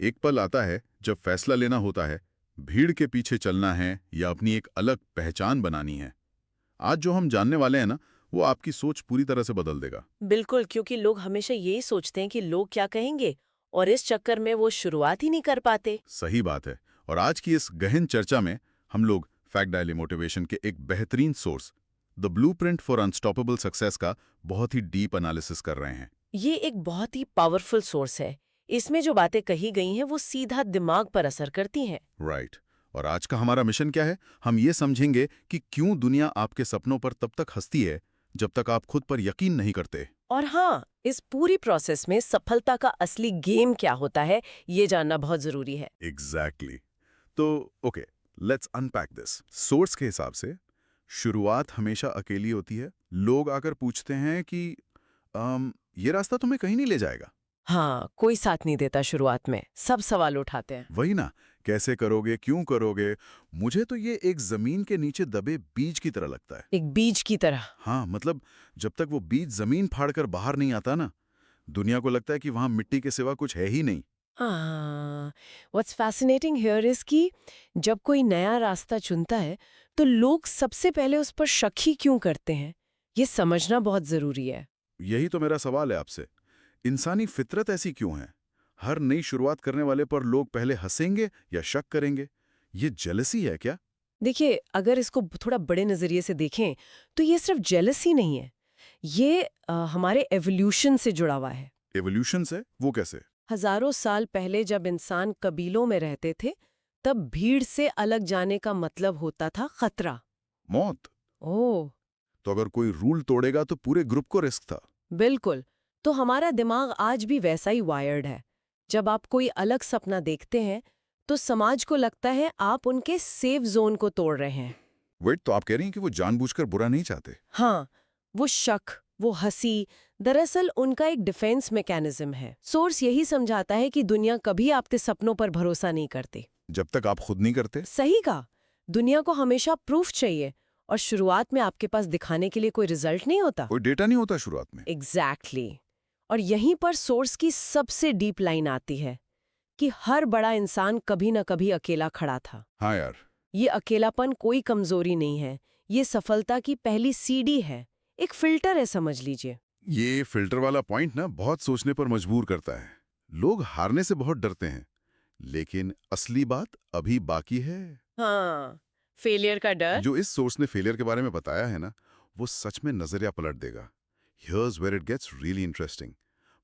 एक पल आता है जब फैसला लेना होता है, भीड़ के पीछे चलना है या अपनी एक अलग पहचान बनानी है। आज जो हम जानने वाले हैं ना, वो आपकी सोच पूरी तरह से बदल देगा। बिल्कुल, क्योंकि लोग हमेशा यही सोचते हैं कि लोग क्या कहेंगे, और इस चक्कर में वो शुरुआत ही नहीं कर पाते। सही बात है। और आज की इस गहन चर्चा में हम लोग फैक्ट डायली मोटिवेशन के एक बेहतरीन source the blueprint for unstoppable success का बहुत ही डीप एनालिसिस कर रहे हैं। ये एक बहुत ही पावरफुल सोर्स है। इसमें जो बातें कही गई हैं वो सीधा दिमाग पर असर करती हैं। राइट। और आज का हमारा मिशन क्या है? हम ये समझेंगे कि क्यों दुनिया आपके सपनों पर तब तक हंसती है जब तक आप खुद पर यकीन नहीं करते। और हाँ, इस पूरी प्रोसेस में सफलता का असली गेम क्या होता है, ये जानना बहुत जरूरी है। एग्जैक्टली। तो okay, let's unpack this. Source के हिसाब से शुरुआत हमेशा अकेली होती है। लोग आकर पूछते हैं कि ये रास्ता तुम्हें कहीं नहीं ले जाएगा। हाँ, कोई साथ नहीं देता शुरुआत में, सब सवाल उठाते हैं। वही ना, कैसे करोगे, क्यों करोगे? मुझे तो ये एक जमीन के नीचे दबे बीज की तरह लगता है। एक बीज की तरह। हाँ, मतलब जब तक वो बीज जमीन फाड़कर बाहर नहीं आता ना, दुनिया को लगता है कि वहां मिट्टी के सिवा कुछ है ही नहीं। हाँ, व्हाट्स फैसिनेटिंग हियर इज कि जब कोई नया रास्ता चुनता है तो लोग सबसे पहले उस पर शक ही क्यों करते हैं, ये समझना बहुत जरूरी है। यही तो मेरा सवाल है आपसे। इंसानी फितरत ऐसी क्यों है? हर नई शुरुआत करने वाले पर लोग पहले हंसेंगे या शक करेंगे? ये जेलसी है क्या? देखिए, अगर इसको थोड़ा बड़े नजरिए से देखें तो ये सिर्फ जेलसी नहीं है, ये हमारे एवोल्यूशन से जुड़ा हुआ है। एवोल्यूशन से? वो कैसे? हजारों साल पहले जब इंसान कबीलों में रहते थे, तब भीड़ से अलग जाने का मतलब होता था खतरा। मौत? ओह, तो अगर कोई रूल तोड़ेगा तो पूरे ग्रुप को रिस्क था। बिल्कुल। तो हमारा दिमाग आज भी वैसा ही वायर्ड है। जब आप कोई अलग सपना देखते हैं तो समाज को लगता है आप उनके सेफ जोन को तोड़ रहे हैं। वेट, तो आप कह रही हैं कि वो जानबूझकर बुरा नहीं चाहते? हाँ, वो शक, वो हंसी, दरअसल उनका एक डिफेंस मैकेनिज्म है। सोर्स यही समझाता है कि दुनिया कभी आपके सपनों पर भरोसा नहीं करती। जब तक आप खुद नहीं करते। सही कहा। दुनिया को हमेशा प्रूफ चाहिए, और शुरुआत में आपके पास दिखाने के लिए कोई रिजल्ट नहीं होता। कोई डेटा नहीं होता शुरुआत में। एग्जैक्टली। और यहीं पर सोर्स की सबसे डीप लाइन आती है कि हर बड़ा इंसान कभी न कभी अकेला खड़ा था। हाँ यार। ये अकेलापन कोई कमजोरी नहीं है, ये सफलता की पहली सीढ़ी है, एक फिल्टर है, समझ लीजिए। ये फिल्टर वाला पॉइंट ना बहुत सोचने पर मजबूर करता है। लोग हारने से बहुत डरते हैं, लेकिन असली बात अभी बाकी है। हाँ, फेलियर का डर। जो इस सोर्स ने फेलियर के बारे में बताया है ना, वो सच में नजरिया पलट देगा। Here's where it gets really interesting.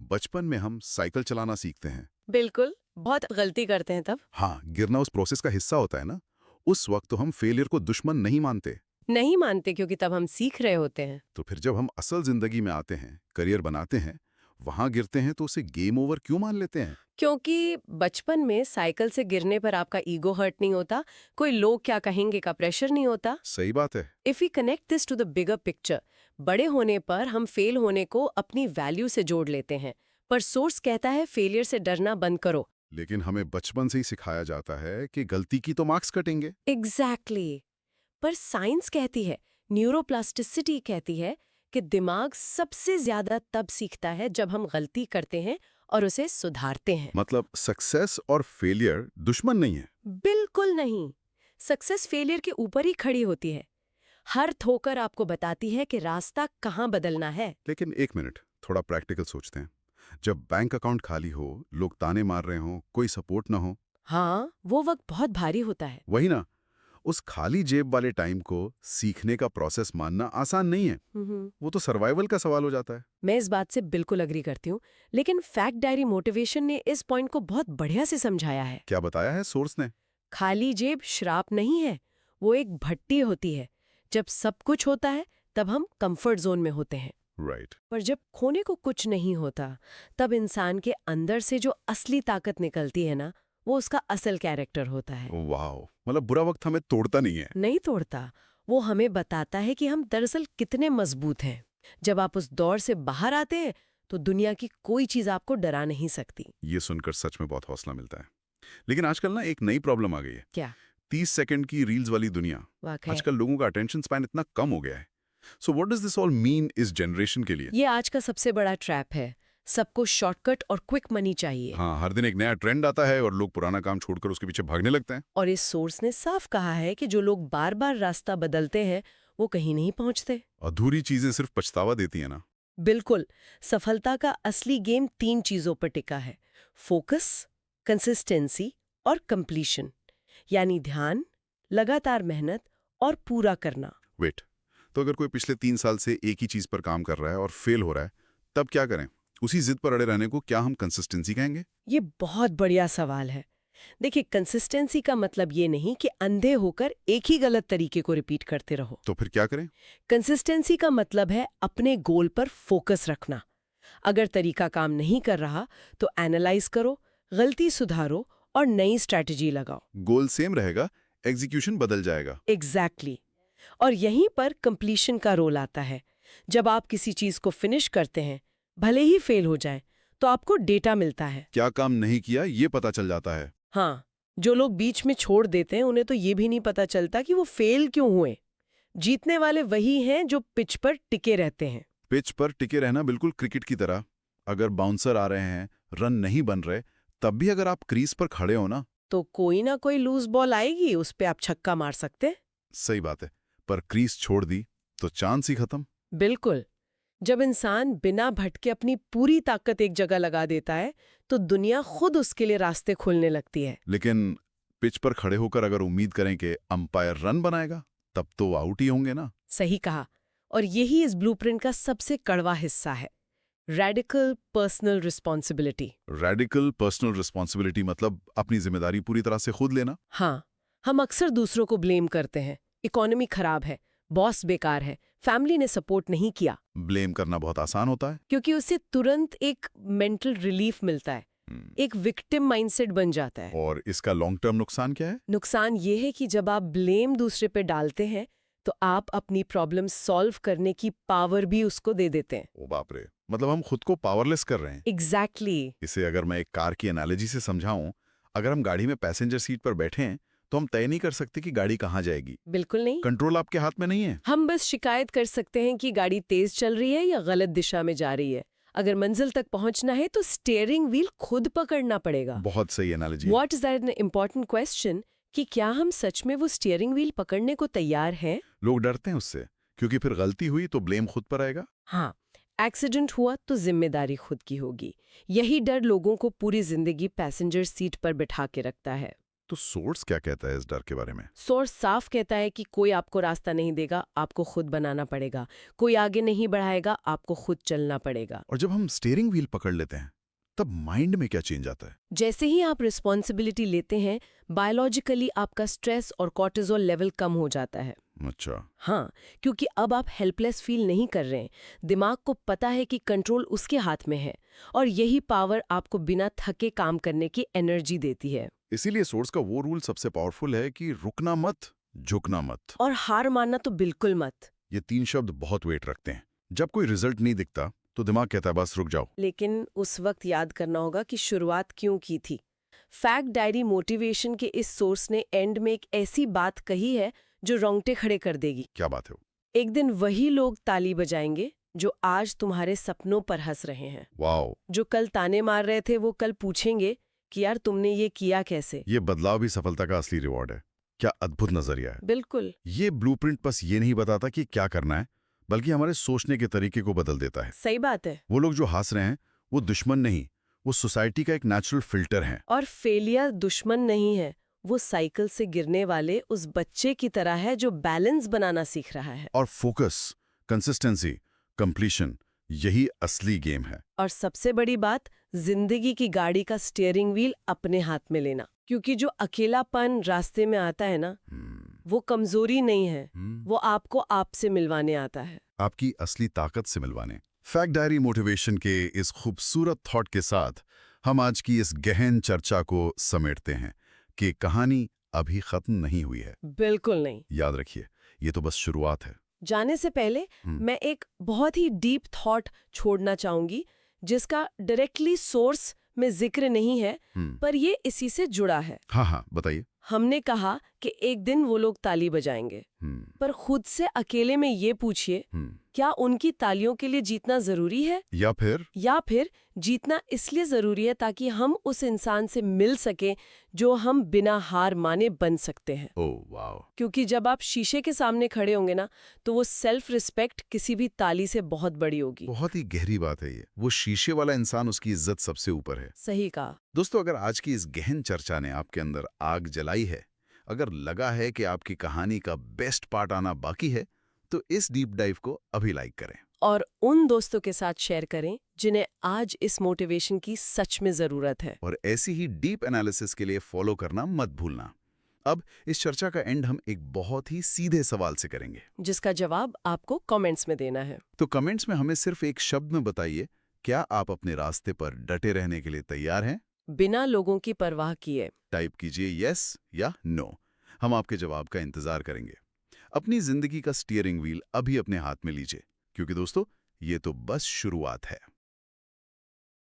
बचपन में हम साइकिल चलाना सीखते हैं। बिल्कुल, बहुत गलती करते हैं तब। हाँ, गिरना उस प्रोसेस का हिस्सा होता है ना। उस वक्त तो हम फेलियर को दुश्मन नहीं मानते। नहीं मानते, क्योंकि तब हम सीख रहे होते हैं। तो फिर जब हम असल जिंदगी में आते हैं, करियर बनाते हैं, वहां गिरते हैं तो उसे गेम ओवर क्यों मान लेते हैं? क्योंकि बचपन में साइकिल से गिरने पर आपका ईगो हर्ट नहीं होता, कोई लोग क्या कहेंगे का प्रेशर नहीं होता। सही बात है। If we connect this to the bigger picture, बड़े होने पर हम फेल होने को अपनी वैल्यू से जोड़ लेते हैं, पर सोर्स कहता है फेलियर से डरना बंद करो। लेकिन हमें बचपन से ही सिखाया जाता है कि गलती की तो मार्क्स कटेंगे। एग्जैक्टली। पर साइंस कहती है, न्यूरोप्लास्टिसिटी कहती है कि दिमाग सबसे ज्यादा तब सीखता है जब हम गलती करते हैं और उसे सुधारते हैं। मतलब सक्सेस और फेलियर दुश्मन नहीं है। बिल्कुल नहीं। सक्सेस फेलियर के ऊपर ही खड़ी होती है। हर ठोकर आपको बताती है कि रास्ता कहाँ बदलना है। लेकिन एक मिनट, थोड़ा प्रैक्टिकल सोचते हैं। जब बैंक अकाउंट खाली हो, लोग ताने मार रहे हो, कोई सपोर्ट ना हो। हाँ, वो वक्त बहुत भारी होता है। वही ना, उस खाली जेब वाले टाइम को सीखने का प्रोसेस मानना आसान नहीं है। वो तो सर्वाइवल का सवाल हो जाता है। मैं इस बात से बिल्कुल अग्री करती हूँ, लेकिन फैक्ट डायरी मोटिवेशन ने इस पॉइंट को बहुत बढ़िया से समझाया है। क्या बताया है सोर्स ने? खाली जेब श्राप नहीं है, वो एक भट्टी होती है। जब सब कुछ होता है तब हम कंफर्ट जोन में होते हैं, राइट। पर जब खोने को कुछ नहीं होता, तब इंसान के अंदर से जो असली ताकत निकलती है ना, वो उसका असल कैरेक्टर होता है। वाह, मतलब बुरा वक्त हमें तोड़ता नहीं है। नहीं तोड़ता, वो हमें बताता है कि हम दरअसल कितने मजबूत हैं। जब आप उस दौर से बाहर आते हैं तो दुनिया की कोई चीज आपको डरा नहीं सकती। ये सुनकर सच में बहुत हौसला मिलता है। लेकिन आजकल ना एक नई प्रॉब्लम आ गई है। क्या? 30 सेकंड की रील्स वाली दुनिया। वाकई आजकल लोगों का अटेंशन स्पैन इतना कम हो गया है। So what does this all mean इस जनरेशन के लिए? ये आज का सबसे बड़ा ट्रैप है। सबको शॉर्टकट और क्विक मनी चाहिए। हाँ, हर दिन एक नया ट्रेंड आता है और लोग पुराना काम छोड़कर उसके पीछे भागने लगते हैं। और इस सोर्स ने साफ कहा है कि जो लोग बार बार रास्ता बदलते हैं वो कहीं नहीं पहुंचते। अधूरी चीजें सिर्फ पछतावा देती है ना। बिल्कुल। सफलता का असली गेम 3 चीजों पर टिका है: फोकस, कंसिस्टेंसी और कंप्लीशन, यानी ध्यान, लगातार मेहनत और पूरा करना। वेट, तो अगर कोई पिछले 3 साल से एक ही चीज पर काम कर रहा है और फेल हो रहा है, तब क्या करें? उसी जिद पर अड़े रहने को क्या हम कंसिस्टेंसी कहेंगे? ये बहुत बढ़िया सवाल है। देखिए, कंसिस्टेंसी का मतलब ये नहीं कि अंधे होकर एक ही गलत तरीके को रिपीट करते रहो। तो फिर क्या करें? कंसिस्टेंसी का मतलब है अपने गोल पर फोकस रखना। अगर तरीका काम नहीं कर रहा तो एनालाइज करो, गलती सुधारो और नई स्ट्रैटेजी लगाओ। गोल सेम रहेगा, एग्जीक्यूशन बदल जाएगा। एग्जैक्टली। और यहीं पर कंप्लीशन का रोल आता है। जब आप किसी चीज को फिनिश करते हैं, भले ही फेल हो जाए, तो आपको डेटा मिलता है। क्या काम नहीं किया ये पता चल जाता है। हाँ, जो लोग बीच में छोड़ देते हैं उन्हें तो ये भी नहीं पता चलता कि वो फेल क्यों हुए। जीतने वाले वही हैं जो पिच पर टिके रहते हैं। पिच पर टिके रहना बिल्कुल क्रिकेट की तरह। अगर बाउंसर आ रहे हैं, रन नहीं बन रहे, तब भी अगर आप क्रीज पर खड़े हो ना, तो कोई ना कोई लूज बॉल आएगी, उस पे आप छक्का मार सकते हैं। सही बात है, पर क्रीज छोड़ दी तो चांस ही खत्म। बिल्कुल। जब इंसान बिना भटके अपनी पूरी ताकत एक जगह लगा देता है तो दुनिया खुद उसके लिए रास्ते खोलने लगती है। लेकिन पिच पर खड़े होकर अगर उम्मीद करें कि अंपायर रन बनाएगा, तब तो आउट ही होंगे ना। सही कहा। और यही इस ब्लूप्रिंट का सबसे कड़वा हिस्सा है: radical personal responsibility. Radical personal responsibility मतलब अपनी जिम्मेदारी पूरी तरह से खुद लेना। हाँ, हम अक्सर दूसरों को ब्लेम करते हैं। इकोनॉमी खराब है, बॉस बेकार है, फैमिली ने सपोर्ट नहीं किया। ब्लेम करना बहुत आसान होता है। क्योंकि उससे तुरंत एक मेंटल रिलीफ मिलता है, एक विक्टिम माइंडसेट बन जाता है। और इसका लॉन्ग टर्म नुकसान क्या है? नुकसान ये है कि जब आप ब्लेम दूसरे पे डालते हैं तो आप अपनी प्रॉब्लम सॉल्व करने की पावर भी उसको दे देते हैं। ओ बाप रे, मतलब हम खुद को पावरलेस कर रहे हैं। एग्जैक्टली। इसे अगर मैं एक कार की एनालॉजी से समझाऊं, अगर हम गाड़ी में पैसेंजर सीट पर बैठे हैं तो हम तय नहीं कर सकते कि गाड़ी कहाँ जाएगी। बिल्कुल नहीं। कंट्रोल आपके हाथ में नहीं है। हम बस शिकायत कर सकते हैं कि गाड़ी तेज चल रही है या गलत दिशा में जा रही है। अगर मंजिल तक पहुंचना है तो स्टीयरिंग व्हील खुद पकड़ना पड़ेगा। बहुत सही analogy. What is that important question कि क्या हम सच में वो स्टीयरिंग व्हील पकड़ने को तैयार हैं? लोग डरते हैं उससे, क्योंकि फिर गलती हुई तो ब्लेम खुद पर आएगा। हाँ, एक्सीडेंट हुआ तो जिम्मेदारी खुद की होगी। यही डर लोगों को पूरी जिंदगी पैसेंजर सीट पर बिठा के रखता है। तो सोर्स क्या कहता है इस डर के बारे में? सोर्स साफ कहता है कि कोई आपको रास्ता नहीं देगा, आपको खुद बनाना पड़ेगा। कोई आगे नहीं बढ़ाएगा, आपको खुद चलना पड़ेगा। और जब हम स्टीयरिंग व्हील पकड़ लेते हैं, तब माइंड में क्या चेंज आता है? जैसे ही आप रिस्पॉन्सिबिलिटी लेते हैं, बायोलॉजिकली आपका स्ट्रेस और कॉर्टिसोल लेवल कम हो जाता है। अच्छा। हाँ, क्योंकि अब आप हेल्पलेस फील नहीं कर रहे हैं। दिमाग को पता है कि कंट्रोल उसके हाथ में है और यही पावर आपको बिना थके काम करने की एनर्जी देती है। इसीलिए सोर्स का वो रूल सबसे पावरफुल है कि रुकना मत, झुकना मत और हार मानना तो बिल्कुल मत। ये 3 शब्द बहुत वेट रखते हैं। जब कोई रिजल्ट नहीं दिखता तो दिमाग कहता है बस रुक जाओ। लेकिन उस वक्त याद करना होगा कि शुरुआत क्यों की थी। फैक्ट डायरी मोटिवेशन के इस सोर्स ने एंड में एक ऐसी बात कही है जो रोंगटे खड़े कर देगी। क्या बात है वो? एक दिन वही लोग ताली बजाएंगे जो आज तुम्हारे सपनों पर हंस रहे हैं। वाओ। जो कल ताने मार रहे थे वो कल पूछेंगे कि यार तुमने ये किया कैसे। ये बदलाव भी सफलता का असली रिवॉर्ड है। क्या अद्भुत नजरिया है। बिल्कुल। ये ब्लूप्रिंट बस ये नहीं बताता कि क्या करना है, बल्कि हमारे सोचने के तरीके को बदल देता है। सही बात है। वो लोग जो हंस रहे हैं वो दुश्मन नहीं, वो सोसाइटी का एक नेचुरल फिल्टर है। और फेलियर दुश्मन नहीं है, वो साइकिल से गिरने वाले उस बच्चे की तरह है जो बैलेंस बनाना सीख रहा है। और फोकस, कंसिस्टेंसी, कंप्लीशन, यही असली गेम है। और सबसे बड़ी बात, जिंदगी की गाड़ी का स्टीयरिंग व्हील अपने हाथ में लेना। क्योंकि जो अकेलापन रास्ते में आता है ना, वो कमजोरी नहीं है, वो आपको आपसे मिलवाने आता है। आपकी असली ताकत से मिलवाने। फैक्ट डायरी मोटिवेशन के इस खूबसूरत थॉट के साथ हम आज की इस गहन चर्चा को समेटते हैं कि कहानी अभी खत्म नहीं हुई है। बिल्कुल नहीं। याद रखिए, ये तो बस शुरुआत है। जाने से पहले मैं एक बहुत ही डीप थॉट छोड़ना चाहूंगी जिसका डायरेक्टली सोर्स में जिक्र नहीं है, पर ये इसी से जुड़ा है। हाँ, बताइए। हमने कहा कि एक दिन वो लोग ताली बजाएंगे, पर खुद से अकेले में ये पूछिए क्या उनकी तालियों के लिए जीतना जरूरी है, या फिर जीतना इसलिए जरूरी है ताकि हम उस इंसान से मिल सकें जो हम बिना हार माने बन सकते हैं। ओह वाओ, क्योंकि जब आप शीशे के सामने खड़े होंगे ना, तो वो सेल्फ रिस्पेक्ट किसी भी ताली से बहुत बड़ी होगी। बहुत ही गहरी बात है ये। वो शीशे वाला इंसान, उसकी इज्जत सबसे ऊपर है। सही कहा। दोस्तों, अगर आज की इस गहन चर्चा ने आपके अंदर आग जलाई है, अगर लगा है कि आपकी कहानी का बेस्ट पार्ट आना बाकी है, तो इस डीप डाइव को अभी लाइक करें और उन दोस्तों के साथ शेयर करें जिन्हें आज इस मोटिवेशन की सच में जरूरत है। और ऐसी ही डीप एनालिसिस के लिए फॉलो करना मत भूलना। अब इस चर्चा का एंड हम एक बहुत ही सीधे सवाल से करेंगे, जिसका जवाब आपको कमेंट्स में देना है। तो कमेंट्स में हमें सिर्फ एक शब्द में बताइए, क्या आप अपने रास्ते पर डटे रहने के लिए तैयार हैं? बिना लोगों की परवाह किए। टाइप कीजिए यस या नो। हम आपके जवाब का इंतजार करेंगे। अपनी जिंदगी का स्टीयरिंग व्हील अभी अपने हाथ में लीजिए, क्योंकि दोस्तों, ये तो बस शुरुआत है।